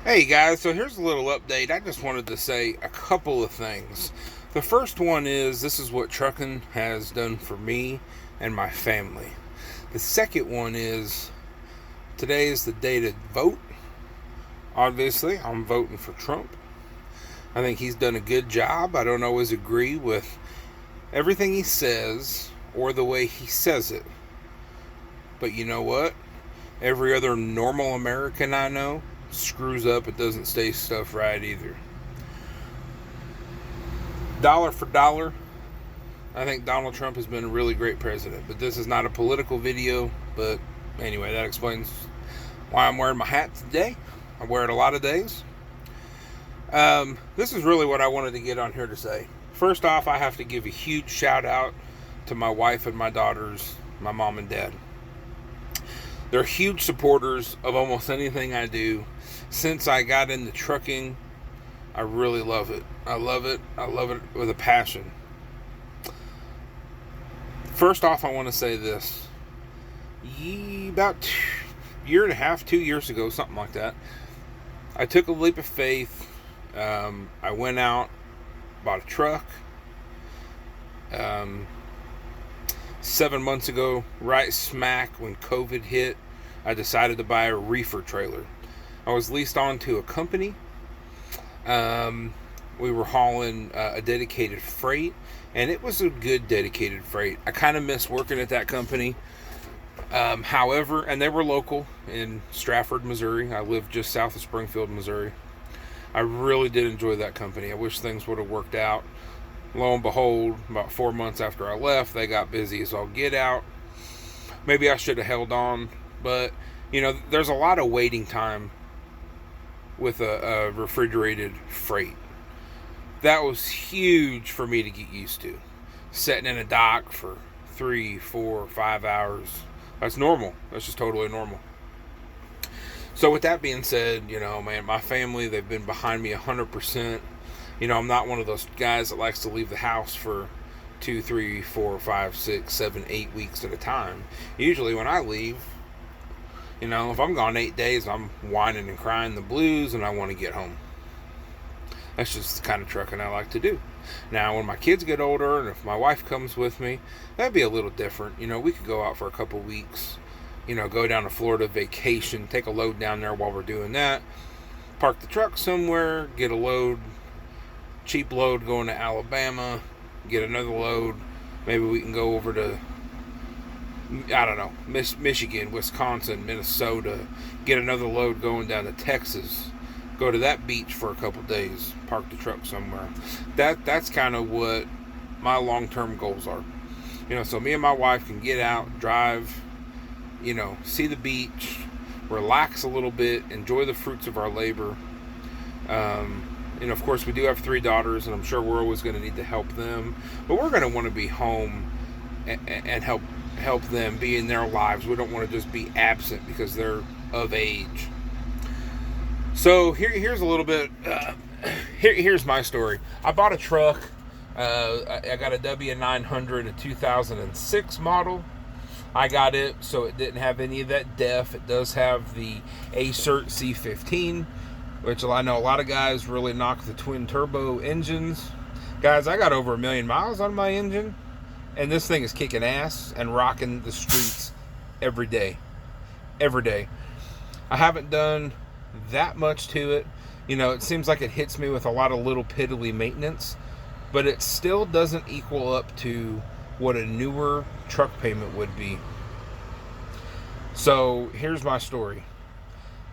Hey guys, so here's a little update. I just wanted to say a couple of things. The first one is this is what trucking has done for me and my family. The second one is today is the day to vote. Obviously, I'm voting for Trump. I think he's done a good job. I don't always agree with everything he says or the way he says it. But you know what? Every other normal American I know screws up. It doesn't say stuff right either. Dollar for dollar, I think Donald Trump has been a really great president. But this is not a political video. But anyway, that explains why I'm wearing my hat today. I wear it a lot of days. This is really what I wanted to get on here to say. First off, I have to give a huge shout out to my wife and my daughters, my mom and dad. They're huge supporters of almost anything I do. Since I got into trucking, I really love it. I love it. I love it with a passion. First off, I want to say this. About a year and a half, 2 years ago, something like that, I took a leap of faith. I went out, bought a truck. 7 months ago, right smack when COVID hit, I decided to buy a reefer trailer. I was leased on to a company. We were hauling a dedicated freight, and it was a good dedicated freight. I kind of miss working at that company. However, and they were local in Strafford, Missouri. I lived just south of Springfield, Missouri. I really did enjoy that company. I wish things would have worked out. Lo and behold, about 4 months after I left, they got busy as all get out. Maybe I should have held on, but there's a lot of waiting time with a refrigerated freight. That was huge for me to get used to. Sitting in a dock for 3, 4, 5 hours. That's normal. That's just totally normal. So with that being said, man, my family, they've been behind me 100%. I'm not one of those guys that likes to leave the house for 2, 3, 4, 5, 6, 7, 8 weeks at a time. Usually when I leave, if I'm gone 8 days, I'm whining and crying the blues and I want to get home. That's just the kind of trucking I like to do. Now, when my kids get older and if my wife comes with me, that'd be a little different. We could go out for a couple weeks, go down to Florida vacation, take a load down there while we're doing that, park the truck somewhere, get a load, cheap load going to Alabama, get another load. Maybe we can go over to, I don't know, Michigan, Wisconsin, Minnesota, get another load going down to Texas, go to that beach for a couple days, park the truck somewhere. That's kind of what my long-term goals are. So me and my wife can get out, drive, see the beach, relax a little bit, enjoy the fruits of our labor. Of course, we do have 3 daughters, and I'm sure we're always going to need to help them. But we're going to want to be home and help them be in their lives. We don't want to just be absent because they're of age. So here's a little bit. Here's my story. I bought a truck. I got a W900, a 2006 model. I got it so it didn't have any of that DEF. It does have the ACERT C15, which I know a lot of guys really knock the twin turbo engines. Guys, I got over 1 million miles on my engine, and this thing is kicking ass and rocking the streets every day. Every day. I haven't done that much to it. It seems like it hits me with a lot of little piddly maintenance, but it still doesn't equal up to what a newer truck payment would be. So here's my story.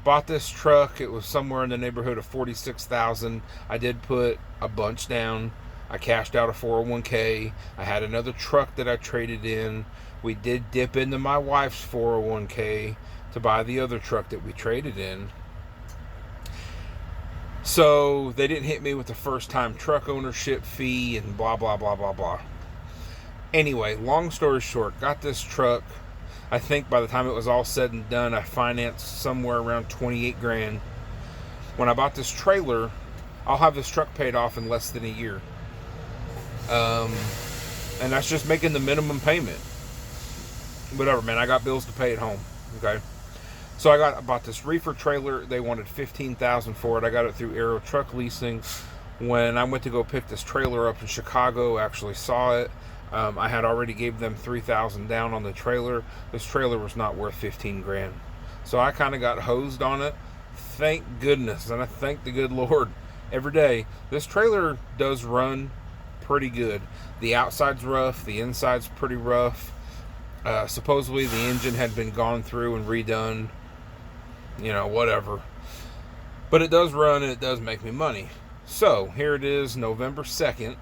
Bought this truck. It was somewhere in the neighborhood of $46,000. I did put a bunch down. I cashed out a 401k. I had another truck that I traded in. We did dip into my wife's 401k to buy the other truck that we traded in. So they didn't hit me with the first time truck ownership fee and blah, blah, blah, blah, blah. Anyway, long story short, got this truck. I think by the time it was all said and done, I financed somewhere around 28 grand. When I bought this trailer, I'll have this truck paid off in less than a year. And that's just making the minimum payment. Whatever, man. I got bills to pay at home. Okay. So I bought this reefer trailer. They wanted $15,000 for it. I got it through Aero Truck Leasing. When I went to go pick this trailer up in Chicago, I actually saw it. I had already gave them $3,000 down on the trailer. This trailer was not worth 15 grand. So I kind of got hosed on it. Thank goodness, and I thank the good Lord every day. This trailer does run pretty good. The outside's rough, the inside's pretty rough. Supposedly the engine had been gone through and redone, whatever. But it does run and it does make me money. So here it is, November 2nd,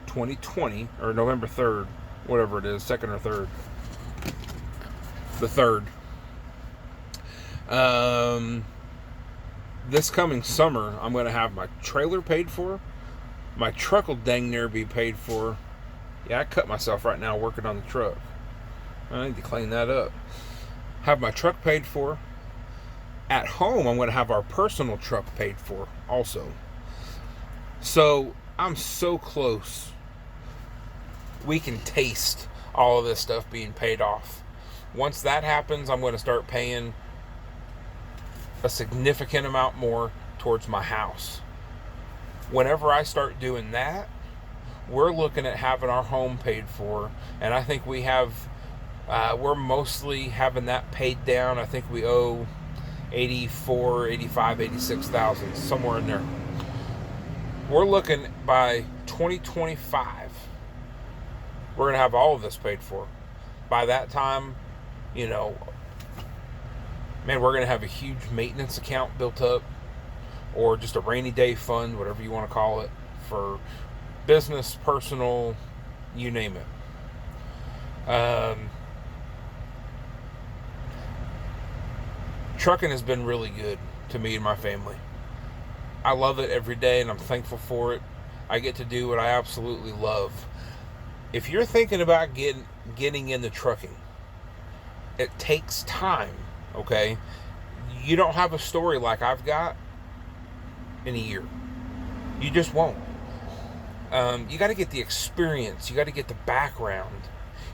2020, or November 3rd, whatever it is, 2nd or 3rd. The 3rd. This coming summer, I'm going to have my trailer paid for. My truck will dang near be paid for. Yeah, I cut myself right now working on the truck. I need to clean that up. Have my truck paid for. At home, I'm going to have our personal truck paid for also. So, I'm so close. We can taste all of this stuff being paid off. Once that happens, I'm going to start paying a significant amount more towards my house. Whenever I start doing that, we're looking at having our home paid for, and I think we're mostly having that paid down. I think we owe 84, 85, 86,000, somewhere in there. We're looking by 2025, we're going to have all of this paid for. By that time, we're going to have a huge maintenance account built up, or just a rainy day fund, whatever you want to call it, for business, personal, you name it. Trucking has been really good to me and my family. I love it every day, and I'm thankful for it. I get to do what I absolutely love. If you're thinking about getting into trucking, it takes time, okay? You don't have a story like I've got in a year. You just won't. You got to get the experience. You got to get the background.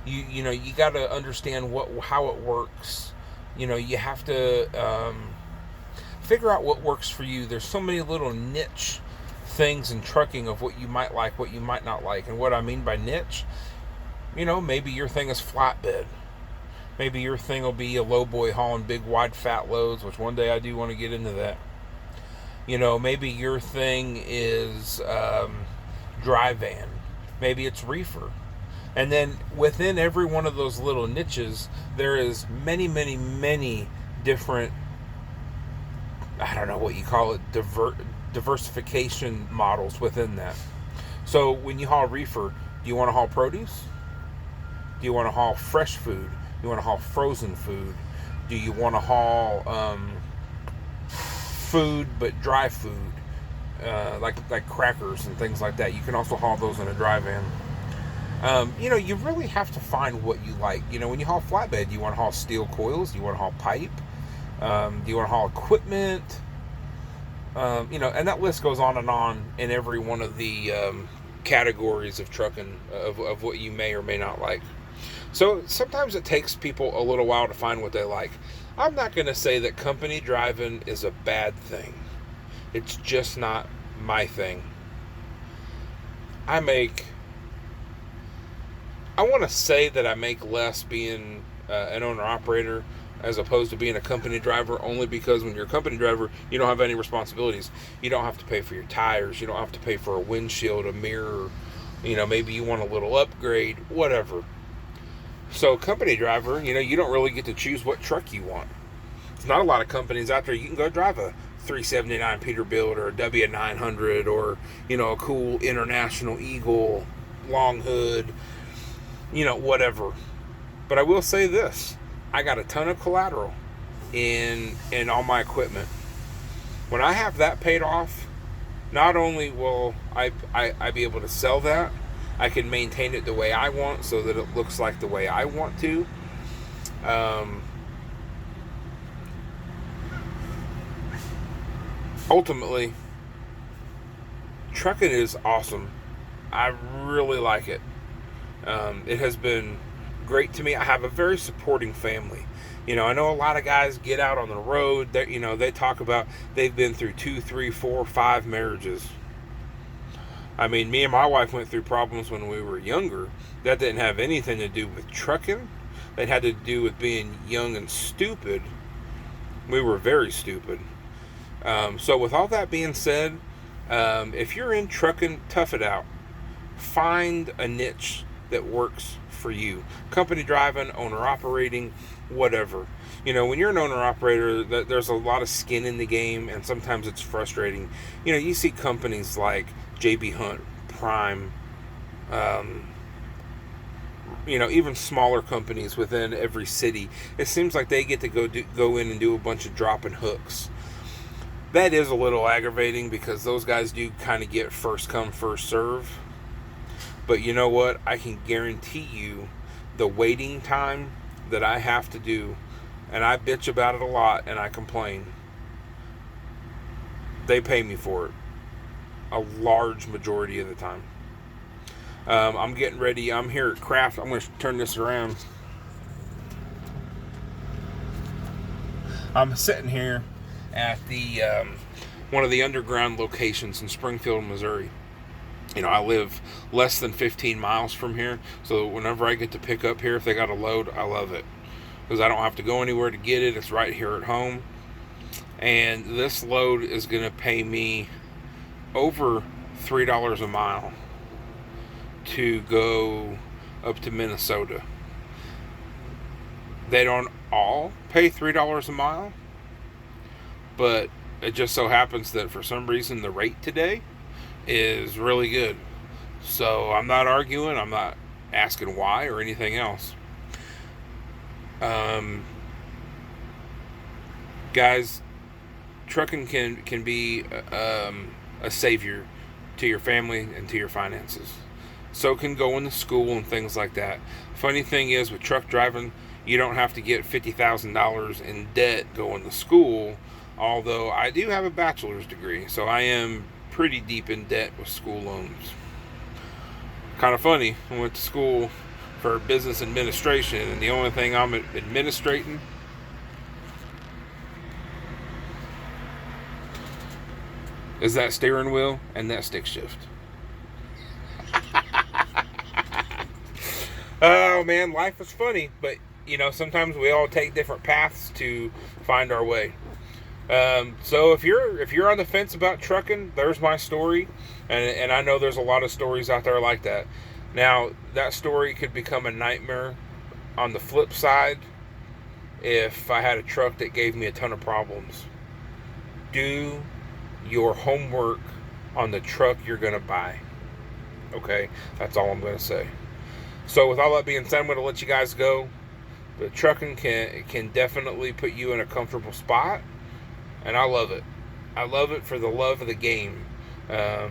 You got to understand how it works. You have to figure out what works for you. There's so many little niche things in trucking of what you might like, what you might not like. And what I mean by niche, maybe your thing is flatbed. Maybe your thing will be a low boy hauling big, wide, fat loads, which one day I do want to get into that. Maybe your thing is dry van. Maybe it's reefer. And then within every one of those little niches, there is many, many, many different, I don't know what you call it, diversification models within that. So when you haul reefer, do you want to haul produce? Do you want to haul fresh food? Do you want to haul frozen food? Do you want to haul food but dry food, like crackers and things like that? You can also haul those in a dry van. You really have to find what you like. When you haul flatbed, you want to haul steel coils? Do you want to haul pipe? Do you want to haul equipment? And that list goes on and on in every one of the categories of trucking of what you may or may not like. So sometimes it takes people a little while to find what they like. I'm not going to say that company driving is a bad thing. It's just not my thing. I want to say that I make less being an owner-operator as opposed to being a company driver, only because when you're a company driver, you don't have any responsibilities. You don't have to pay for your tires. You don't have to pay for a windshield, a mirror. Maybe you want a little upgrade, whatever. So company driver, you don't really get to choose what truck you want. There's not a lot of companies out there. You can go drive a 379 Peterbilt or a W900 or, a cool International Eagle, long hood, whatever. But I will say this. I got a ton of collateral in all my equipment. When I have that paid off, not only will I be able to sell that, I can maintain it the way I want so that it looks like the way I want to. Ultimately, trucking is awesome. I really like it. It has been great to me. I have a very supporting family. I know a lot of guys get out on the road that, they talk about they've been through 2, 3, 4, 5 marriages. I mean, me and my wife went through problems when we were younger. That didn't have anything to do with trucking. That had to do with being young and stupid. We were very stupid. So with all that being said, if you're in trucking, tough it out. Find a niche that works for you. Company driving, owner operating, whatever. When you're an owner operator, there's a lot of skin in the game, and sometimes it's frustrating. You see companies like JB Hunt, Prime, even smaller companies within every city. It seems like they get to go in and do a bunch of dropping hooks. That is a little aggravating because those guys do kind of get first come, first serve. But you know what? I can guarantee you the waiting time that I have to do, and I bitch about it a lot and I complain, they pay me for it a large majority of the time. I'm getting ready. I'm here at Craft. I'm going to turn this around. I'm sitting here at the one of the underground locations in Springfield, Missouri. I live less than 15 miles from here, so whenever I get to pick up here, if they got a load, I love it because I don't have to go anywhere to get it. It's right here at home, and this load is going to pay me over $3 a mile to go up to Minnesota. They don't all pay $3 a mile, but it just so happens that for some reason the rate today is really good. So I'm not arguing, I'm not asking why or anything else. Guys, trucking can be a savior to your family and to your finances. So can going to school and things like that. Funny thing is, with truck driving, you don't have to get $50,000 in debt going to school, although I do have a bachelor's degree, so I am pretty deep in debt with school loans. Kind of funny, I went to school for business administration, and the only thing I'm administrating is that steering wheel and that stick shift. Oh man, life is funny, but sometimes we all take different paths to find our way. So if you're on the fence about trucking, there's my story, and I know there's a lot of stories out there like that. Now, that story could become a nightmare on the flip side if I had a truck that gave me a ton of problems. Do your homework on the truck you're going to buy. Okay? That's all I'm going to say. So with all that being said, I'm going to let you guys go. But trucking can definitely put you in a comfortable spot, and I love it. I love it for the love of the game. I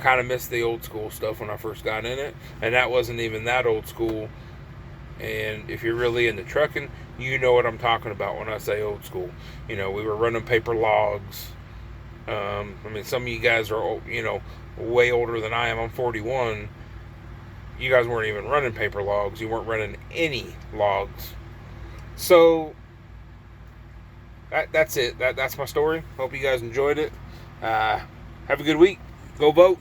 kind of miss the old school stuff when I first got in it, and that wasn't even that old school. And if you're really into trucking, you know what I'm talking about when I say old school. We were running paper logs. Some of you guys are, way older than I am. I'm 41. You guys weren't even running paper logs. You weren't running any logs. So that's it. That's my story. Hope you guys enjoyed it. Have a good week. Go vote.